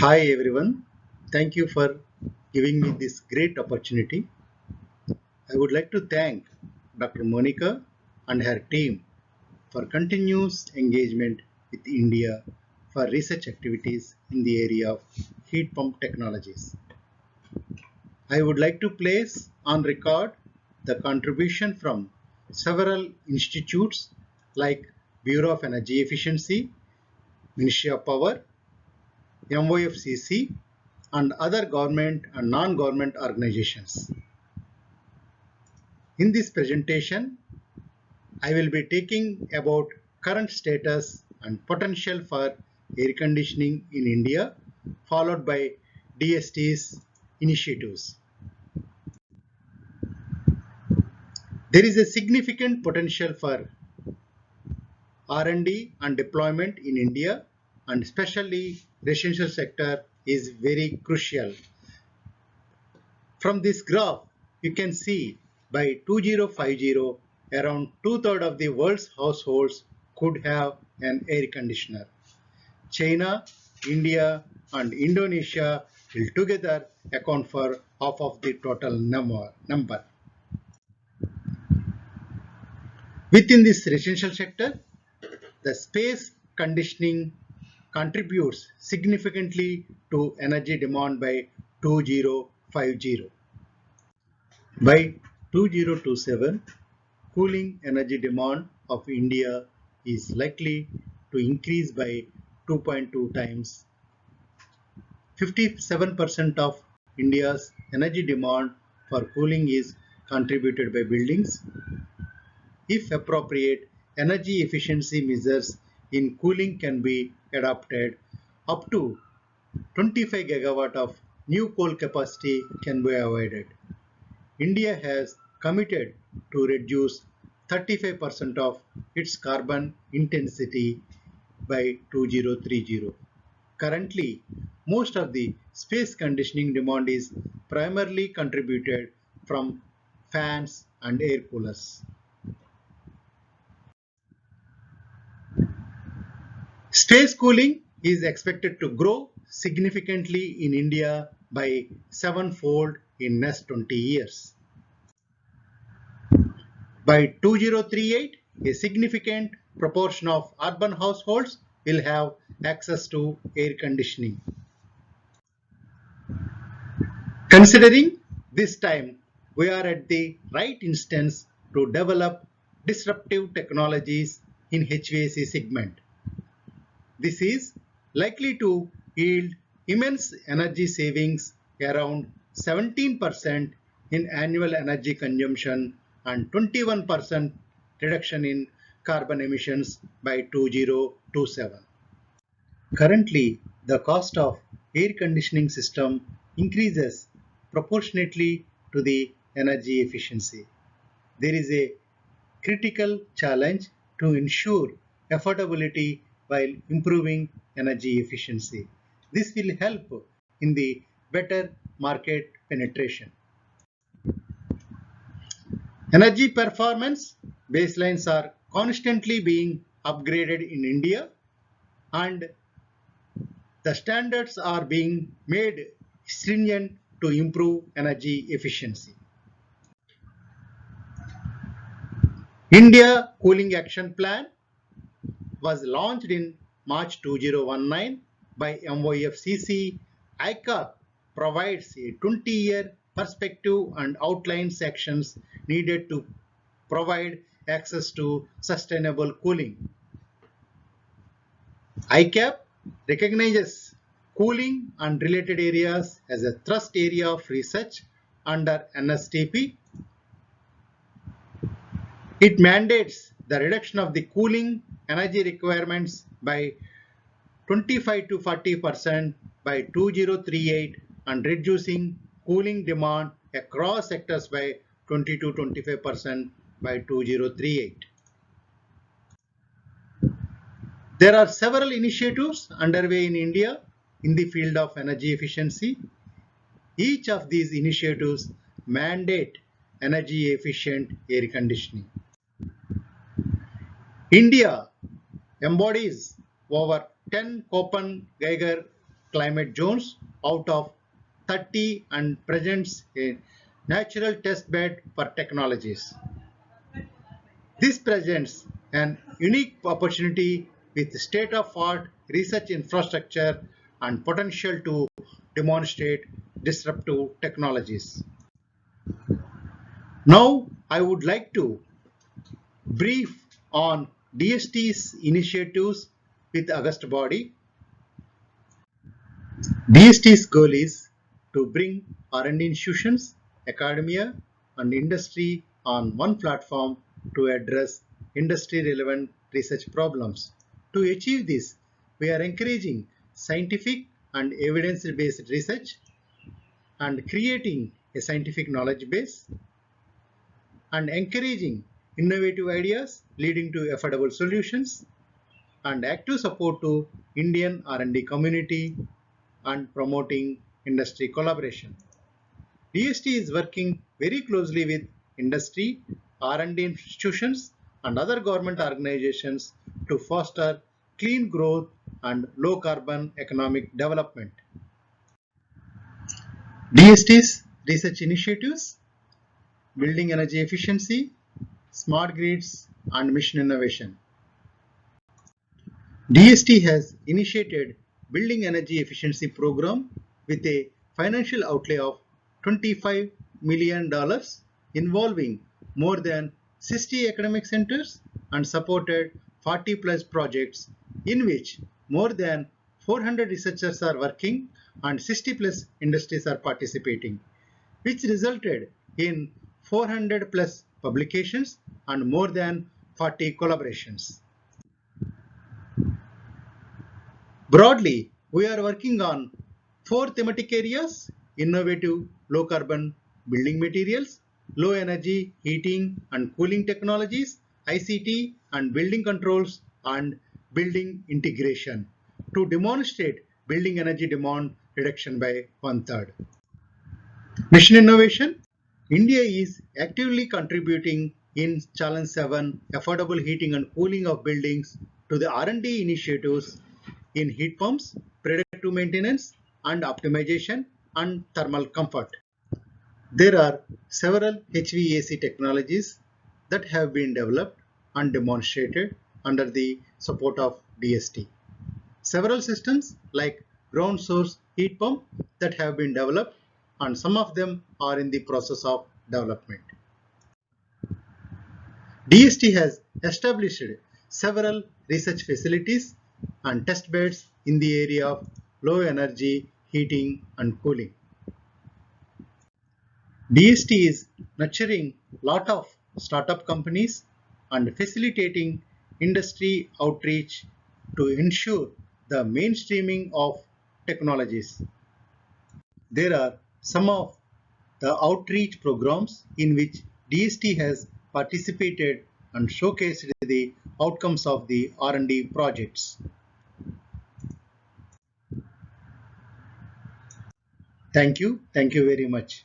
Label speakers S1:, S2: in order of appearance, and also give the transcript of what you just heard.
S1: Hi everyone, thank you for giving me this great opportunity. I would like to thank Dr. Monica and her team for continuous engagement with India for research activities in the area of heat pump technologies. I would like to place on record the contribution from several institutes like Bureau of Energy Efficiency, Ministry of Power, MOFCC, and other government and non-government organizations. In this presentation, I will be taking about current status and potential for air conditioning in India, followed by DST's initiatives. There is a significant potential for R&D and deployment in India, and especially residential sector is very crucial. From this graph, you can see by 2050, around two-thirds of the world's households could have an air conditioner. China, India, and Indonesia will together account for half of the total number. Within this residential sector, the space conditioning contributes significantly to energy demand by 2050. By 2027, cooling energy demand of India is likely to increase by 2.2 times. 57% of India's energy demand for cooling is contributed by buildings. If appropriate, energy efficiency measures in cooling can be adopted. Up to 25 gigawatt of new coal capacity can be avoided. India has committed to reduce 35% of its carbon intensity by 2030. Currently, most of the space conditioning demand is primarily contributed from fans and air coolers. Space cooling is expected to grow significantly in India by sevenfold in next 20 years. By 2038, a significant proportion of urban households will have access to air conditioning. Considering this time, we are at the right instance to develop disruptive technologies in HVAC segment. This is likely to yield immense energy savings around 17% in annual energy consumption and 21% reduction in carbon emissions by 2027. Currently, the cost of air conditioning system increases proportionately to the energy efficiency. There is a critical challenge to ensure affordability while improving energy efficiency. This will help in the better market penetration. Energy performance baselines are constantly being upgraded in India, and the standards are being made stringent to improve energy efficiency. India Cooling Action Plan was launched in March 2019 by MOFCC. ICAP provides a 20-year perspective and outlines actions needed to provide access to sustainable cooling. ICAP recognizes cooling and related areas as a thrust area of research under NSTP. It mandates the reduction of the cooling energy requirements by 25 to 40% by 2038 and reducing cooling demand across sectors by 20 to 25% by 2038. There are several initiatives underway in India in the field of energy efficiency. Each of these initiatives mandate energy efficient air conditioning. India embodies over 10 Copenhagen climate zones out of 30 and presents a natural test bed for technologies. This presents an unique opportunity with state-of-art research infrastructure and potential to demonstrate disruptive technologies. Now, I would like to brief on DST's initiatives with August body. DST's goal is to bring R&D institutions, academia, and industry on one platform to address industry-relevant research problems. To achieve this, we are encouraging scientific and evidence-based research and creating a scientific knowledge base and encouraging innovative ideas leading to affordable solutions and active support to Indian R&D community and promoting industry collaboration. DST is working very closely with industry, R&D institutions and other government organizations to foster clean growth and low carbon economic development. DST's research initiatives, building energy efficiency, smart grids and mission innovation. DST has initiated Building Energy Efficiency Program with a financial outlay of $25 million involving more than 60 academic centers and supported 40 plus projects in which more than 400 researchers are working and 60 plus industries are participating, which resulted in 400 plus publications and more than 40 collaborations. Broadly, we are working on 4 thematic areas: innovative low carbon building materials, low energy heating and cooling technologies, ICT and building controls, and building integration to demonstrate building energy demand reduction by 1/3. Mission innovation. India is actively contributing in Challenge 7 affordable heating and cooling of buildings to the R&D initiatives in heat pumps, predictive maintenance and optimization and thermal comfort. There are several HVAC technologies that have been developed and demonstrated under the support of DST. Several systems like ground source heat pump that have been developed and some of them are in the process of development. DST has established several research facilities and test beds in the area of low energy heating and cooling. DST is nurturing a lot of startup companies and facilitating industry outreach to ensure the mainstreaming of technologies. There are some of the outreach programs in which DST has participated and showcased the outcomes of the R&D projects. Thank you very much.